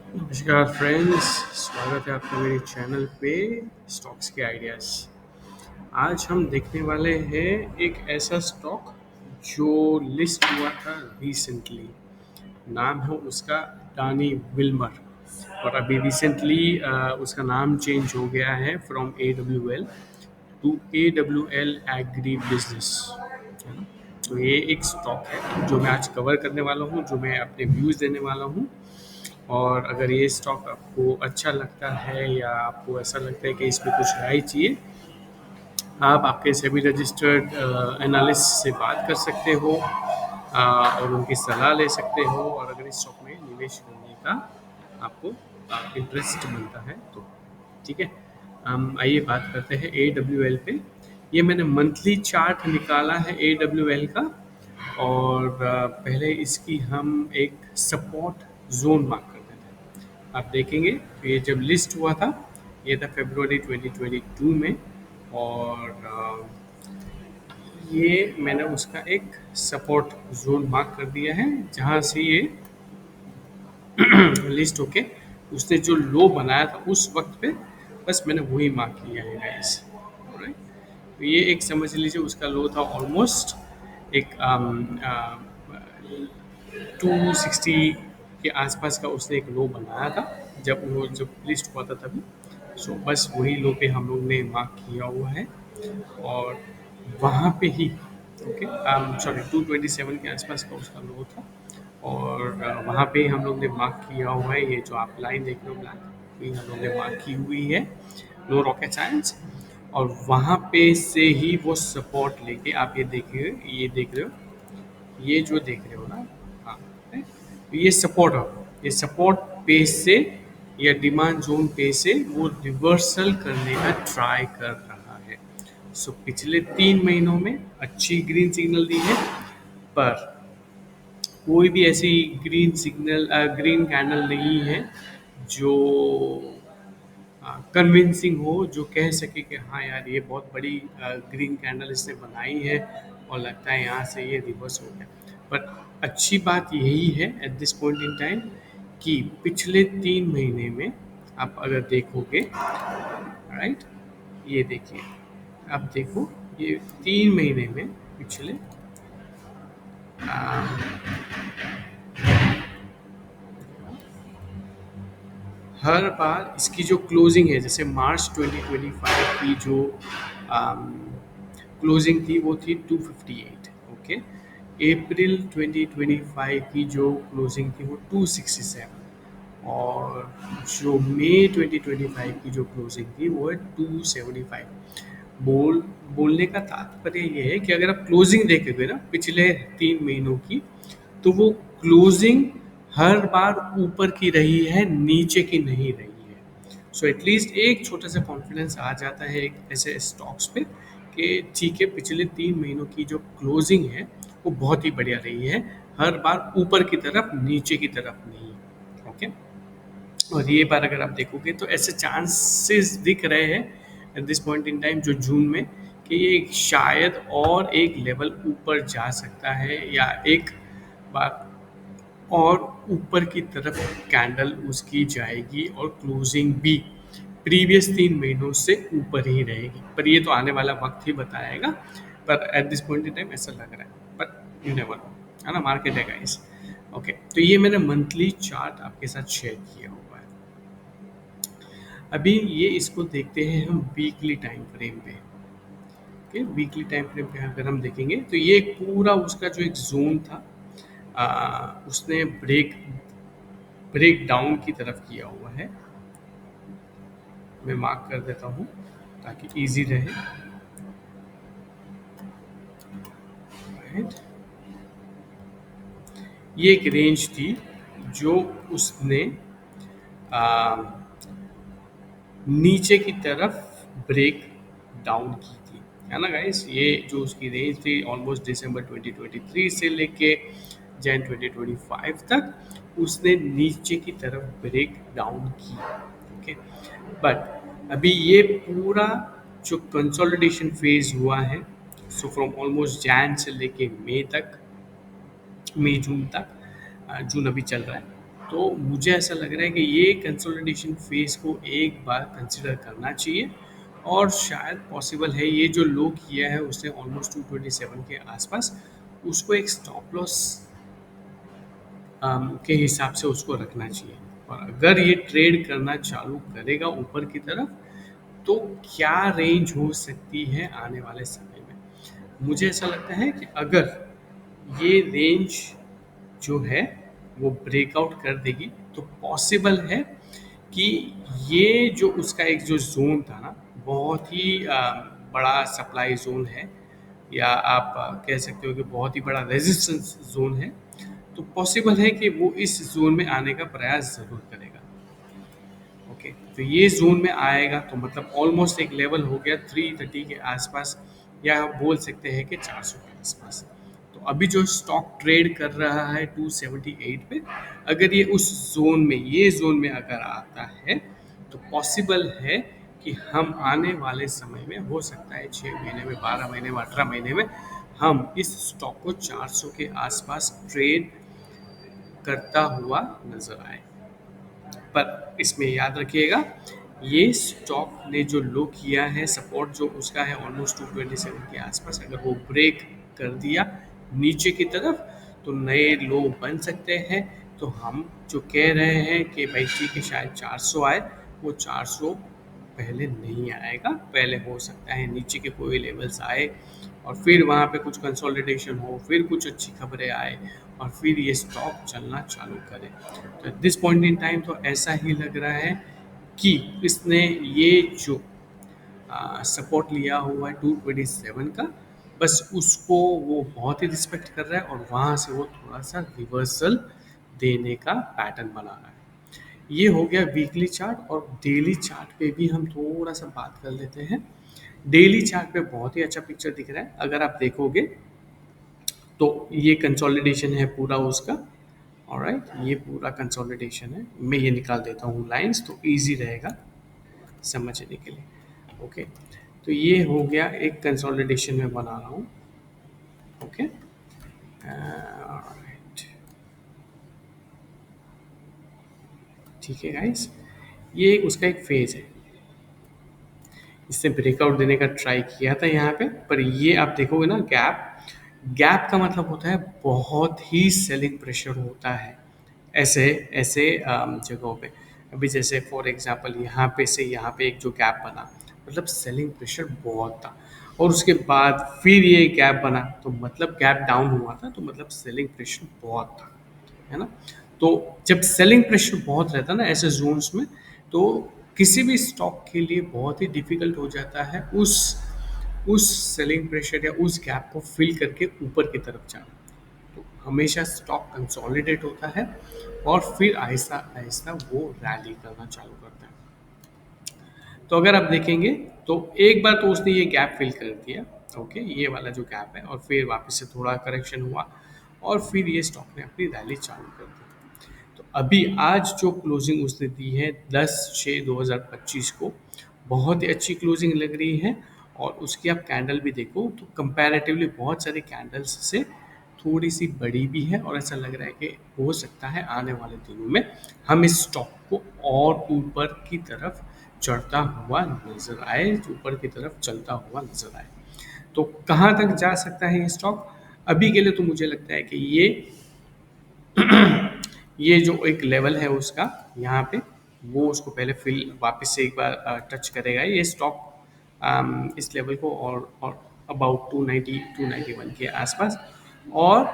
नमस्कार फ्रेंड्स, स्वागत है आपका मेरे चैनल पे स्टॉक्स के आइडियाज़। आज हम देखने वाले हैं एक ऐसा स्टॉक जो लिस्ट हुआ था रिसेंटली। नाम है उसका डानी विल्मर। और अभी रिसेंटली उसका नाम चेंज हो गया है from AWL to AWL agri business, है ना। तो ये एक स्टॉक है जो मैं आज कवर करने वाला हूँ, जो मैं अपने व्यूज़ देने वाला हूँ। और अगर ये स्टॉक आपको अच्छा लगता है या आपको ऐसा लगता है कि इस पे कुछ राय चाहिए, आप आपके सेबी रजिस्टर्ड एनालिस्ट से बात कर सकते हो और उनकी सलाह ले सकते हो। और अगर इस स्टॉक में निवेश करने का आपको इंटरेस्ट बनता है तो ठीक है। हम आइए बात करते हैं AWL पे। ये मैंने मंथली चार्ट निकाला है AWL का। और पहले इसकी हम एक सपोर्ट जोन मार्क करते थे। आप देखेंगे तो ये जब लिस्ट हुआ था, ये था फरवरी 2022 में। और ये मैंने उसका एक सपोर्ट जोन मार्क कर दिया है, जहाँ से ये लिस्ट होके उसने जो लो बनाया था उस वक्त पे, बस मैंने वही मार्क किया है गाइस। राइट। तो ये एक समझ लीजिए उसका लो था ऑलमोस्ट एक 260 के आसपास का उसने एक लो बनाया था जब वो जब लिस्ट हुआ था तभी। सो बस वही लो पे हम लोग ने मार्क किया हुआ है। और वहाँ पे ही ओके, सॉरी 227 के आसपास का उसका लो था। और वहाँ पे हम लोग ने मार्क किया हुआ है, ये जो आप लाइन देख रहे हो ब्लैक, ये हम लोग ने मार्क की हुई है, नो रॉकेट साइंस। और वहाँ पे से ही वो सपोर्ट लेके आप ये देख रहे हो, ये जो देख रहे हो ना। हाँ, है? तो ये सपोर्ट हो, ये सपोर्ट पे से या डिमांड जोन पे से वो रिवर्सल करने का ट्राई कर रहा है। सो पिछले 3 महीनों में अच्छी ग्रीन सिग्नल दी है, पर कोई भी ऐसी ग्रीन कैंडल नहीं है जो कन्विंसिंग हो, जो कह सके कि हाँ यार ये बहुत बड़ी ग्रीन कैंडल इसने बनाई है और लगता है यहाँ से ये रिवर्स हो गया। पर अच्छी बात यही है at this point in time कि पिछले 3 महीने में आप अगर देखोगे, राइट, ये देखिए, आप देखो, ये 3 महीने में पिछले हर बार इसकी जो क्लोजिंग है, जैसे मार्च 2025 की जो क्लोजिंग थी वो थी 258। ओके, अप्रैल 2025 की जो क्लोजिंग थी वो 267। और जो मई 2025 की जो क्लोजिंग थी वो है 275। बोलने का तात्पर्य ये है कि अगर आप क्लोजिंग देखोगे ना पिछले 3 महीनों की, तो वो क्लोजिंग हर बार ऊपर की रही है, नीचे की नहीं रही है। सो एटलीस्ट एक छोटा सा कॉन्फिडेंस आ जाता है एक ऐसे स्टॉक्स पे कि ठीक है, पिछले 3 महीनों की जो क्लोजिंग है वो बहुत ही बढ़िया रही है, हर बार ऊपर की तरफ, नीचे की तरफ नहीं। ओके। और ये बार अगर आप देखोगे तो ऐसे चांसेस दिख रहे हैं at this point in time, जो जून में, कि ये शायद और एक लेवल ऊपर जा सकता है, या एक बार और ऊपर की तरफ कैंडल उसकी जाएगी और क्लोजिंग भी प्रीवियस 3 महीनों से ऊपर ही रहेगी। पर ये तो आने वाला वक्त ही बताएगा। पर at this point in time ऐसा लग रहा है, बट यू नेवर नो, है ना, मार्केट है गाइस। ओके, तो ये मैंने मंथली चार्ट आपके साथ शेयर किया हुआ है। अभी ये इसको देखते हैं हम वीकली टाइम फ्रेम पे। ओके, वीकली टाइम फ्रेम पे अगर हम देखेंगे तो ये एक पूरा उसका जो एक जोन था, उसने ब्रेक डाउन की तरफ किया हुआ है। मैं मार्क कर देता हूँ ताकि इजी रहे। राइट, ये एक रेंज थी जो उसने आ, नीचे की तरफ ब्रेक डाउन की थी, है ना गाइस। ये जो उसकी रेंज थी ऑलमोस्ट दिसंबर 2023 से लेके जैन 2025 तक, उसने नीचे की तरफ ब्रेक डाउन की। ओके, बट अभी ये पूरा जो कंसोलिडेशन फेज हुआ है, सो फ्रॉम ऑलमोस्ट जैन से लेके मई तक, मई जून तक, जून अभी चल रहा है, तो मुझे ऐसा लग रहा है कि ये कंसोलिडेशन फेज को एक बार कंसिडर करना चाहिए, और शायद पॉसिबल है ये जो लो किया है उसने ऑलमोस्ट 227 के आसपास, उसको एक स्टॉप लॉस के हिसाब से उसको रखना चाहिए। और अगर ये ट्रेड करना चालू करेगा ऊपर की तरफ, तो क्या रेंज हो सकती है आने वाले समय में? मुझे ऐसा लगता है कि अगर ये रेंज जो है वो ब्रेकआउट कर देगी, तो पॉसिबल है कि ये जो उसका एक जो जोन था ना, बहुत ही बड़ा सप्लाई जोन है, या आप कह सकते हो कि बहुत ही बड़ा रेजिस्टेंस जोन है। तो पॉसिबल है कि वो इस जोन में आने का प्रयास ज़रूर करेगा। ओके, तो ये जोन में आएगा तो मतलब ऑलमोस्ट एक लेवल हो गया 330 के आसपास, या आप बोल सकते हैं कि 400 के आसपास। तो अभी जो स्टॉक ट्रेड कर रहा है 278 पे, अगर ये उस जोन में, ये जोन में अगर आता है, तो पॉसिबल है कि हम आने वाले समय में, हो सकता है 6 महीने में, 12 महीने में, 18 महीने में, हम इस स्टॉक को 400 के आसपास ट्रेड करता हुआ नजर आए। पर इसमें याद रखिएगा, ये स्टॉक ने जो लो किया है, सपोर्ट जो उसका है ऑलमोस्ट 227 के आसपास, अगर वो ब्रेक कर दिया नीचे की तरफ, तो नए लो बन सकते हैं। तो हम जो कह रहे हैं कि भाई ठीक है, शायद 400 आए, वो 400 पहले नहीं आएगा। पहले हो सकता है नीचे के कोई लेवल्स आए, और फिर वहाँ पे कुछ कंसोलिडेशन हो, फिर कुछ अच्छी खबरें आए, और फिर ये स्टॉक चलना चालू करे। तो at this point in time तो ऐसा ही लग रहा है कि इसने ये जो सपोर्ट लिया हुआ है 227 का, बस उसको वो बहुत ही रिस्पेक्ट कर रहा है, और वहाँ से वो थोड़ा सा रिवर्सल देने का पैटर्न बना रहा है। ये हो गया वीकली चार्ट, और डेली चार्ट पे भी हम थोड़ा सा बात कर लेते हैं। डेली चार्ट पे बहुत ही अच्छा पिक्चर दिख रहा है, अगर आप देखोगे तो ये कंसोलिडेशन है पूरा उसका। ऑलराइट, ये पूरा कंसोलिडेशन है। मैं ये निकाल देता हूँ लाइंस, तो इजी रहेगा समझने के लिए। ओके, तो ये हो गया एक कंसोलिडेशन में बना रहा हूँ। ओके, ऑलराइट, ठीक है गाइस, ये उसका एक फेज है। इसने ब्रेकआउट देने का ट्राई किया था यहाँ पे, पर ये आप देखोगे ना, गैप, गैप का मतलब होता है बहुत ही सेलिंग प्रेशर होता है ऐसे ऐसे जगहों पे। अभी जैसे फॉर एग्जांपल यहाँ पे से यहाँ पे एक जो गैप बना, मतलब सेलिंग प्रेशर बहुत था, और उसके बाद फिर ये गैप बना, तो मतलब गैप डाउन हुआ था, तो मतलब सेलिंग प्रेशर बहुत था, है ना। तो जब सेलिंग प्रेशर बहुत रहता है ना ऐसे जोन्स में, तो किसी भी स्टॉक के लिए बहुत ही डिफिकल्ट हो जाता है उस सेलिंग प्रेशर या उस गैप को फिल करके ऊपर की तरफ जाना। तो हमेशा स्टॉक कंसोलिडेट होता है, और फिर आहिस्ता आहिस्ता वो रैली करना चालू करता है। तो अगर आप देखेंगे, तो एक बार तो उसने ये गैप फिल कर दिया, ओके, ये वाला जो गैप है, और फिर वापस से थोड़ा करेक्शन हुआ, और फिर ये स्टॉक ने अपनी रैली चालू कर दी। तो अभी आज जो क्लोजिंग उसने दी है 10/6/2025 को, बहुत ही अच्छी क्लोजिंग लग रही है। और उसकी आप कैंडल भी देखो तो कंपैरेटिवली बहुत सारी कैंडल्स से थोड़ी सी बड़ी भी है, और ऐसा लग रहा है कि हो सकता है आने वाले दिनों में हम इस स्टॉक को और ऊपर की तरफ चढ़ता हुआ नजर आए, ऊपर की तरफ चलता हुआ नजर आए। तो कहाँ तक जा सकता है ये स्टॉक? अभी के लिए तो मुझे लगता है कि ये जो एक लेवल है उसका यहाँ पे, वो उसको पहले फिल वापस से एक बार टच करेगा ये स्टॉक, इस लेवल को, और अबाउट 290 291 के आसपास। और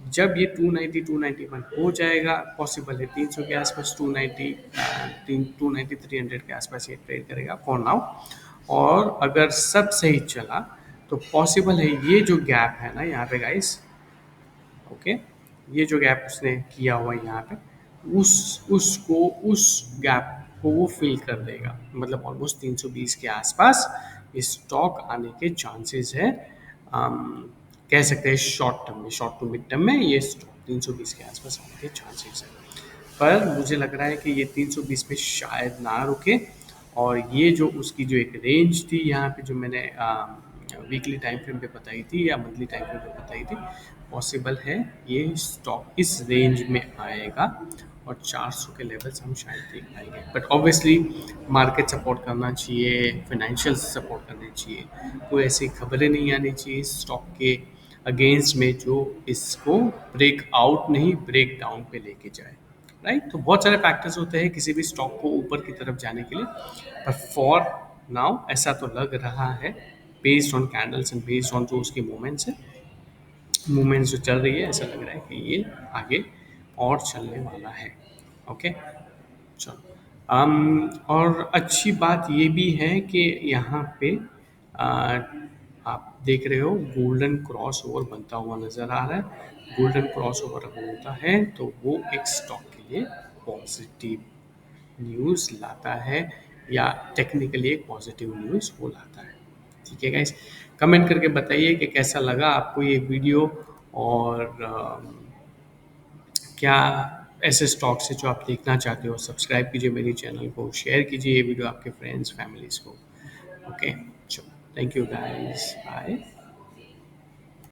जब ये 290 291 हो जाएगा, पॉसिबल है 300 के आसपास, 290 290 300 के आसपास ये ट्रेड करेगा फॉर नाउ। और अगर सब सही चला, तो पॉसिबल है ये जो गैप है ना यहाँ पे गाइस, ओके, ये जो गैप उसने किया हुआ है यहाँ पे, उस गैप को वो फिल कर देगा, मतलब ऑलमोस्ट 320 के आसपास ये स्टॉक आने के चांसेस है। कह सकते हैं शॉर्ट टर्म में, शॉर्ट टू मिड टर्म में ये स्टॉक 320 के आसपास आने के चांसेस है। पर मुझे लग रहा है कि ये 320 पे शायद ना रुके, और ये जो उसकी जो एक रेंज थी यहाँ पे, जो मैंने वीकली टाइम फ्रेम पे बताई थी या मंथली टाइम फ्रेम पे बताई थी, पॉसिबल है ये स्टॉक इस रेंज में आएगा, और 400 के लेवल्स हम शायद देख पाएंगे, बट ऑब्वियसली मार्केट सपोर्ट करना चाहिए, फाइनेंशियल सपोर्ट करने चाहिए, कोई ऐसी खबरें नहीं आनी चाहिए स्टॉक के अगेंस्ट में जो इसको ब्रेक आउट नहीं ब्रेक डाउन पे लेके जाए, राइट। तो बहुत सारे फैक्टर्स होते हैं किसी भी स्टॉक को ऊपर की तरफ जाने के लिए, पर फॉर नाउ ऐसा तो लग रहा है based on candles and based on जो उसकी मूवमेंट्स है, मूवमेंट्स जो चल रही है, ऐसा लग रहा है कि ये आगे और चलने वाला है। ओके, चलो। और अच्छी बात ये भी है कि यहाँ पे आ, आप देख रहे हो गोल्डन क्रॉस ओवर बनता हुआ नजर आ रहा है। गोल्डन क्रॉस ओवर अगर होता है तो वो एक स्टॉक के लिए पॉजिटिव न्यूज़ लाता है, या टेक्निकली एक पॉजिटिव न्यूज़ वो लाता है। ठीक है गाइस, कमेंट करके बताइए कि कैसा लगा आपको ये वीडियो, और क्या ऐसे स्टॉक्स है जो आप देखना चाहते हो। सब्सक्राइब कीजिए मेरे चैनल को, शेयर कीजिए ये वीडियो आपके फ्रेंड्स फैमिलीज को। ओके, चलो, थैंक यू गाइस, बाय।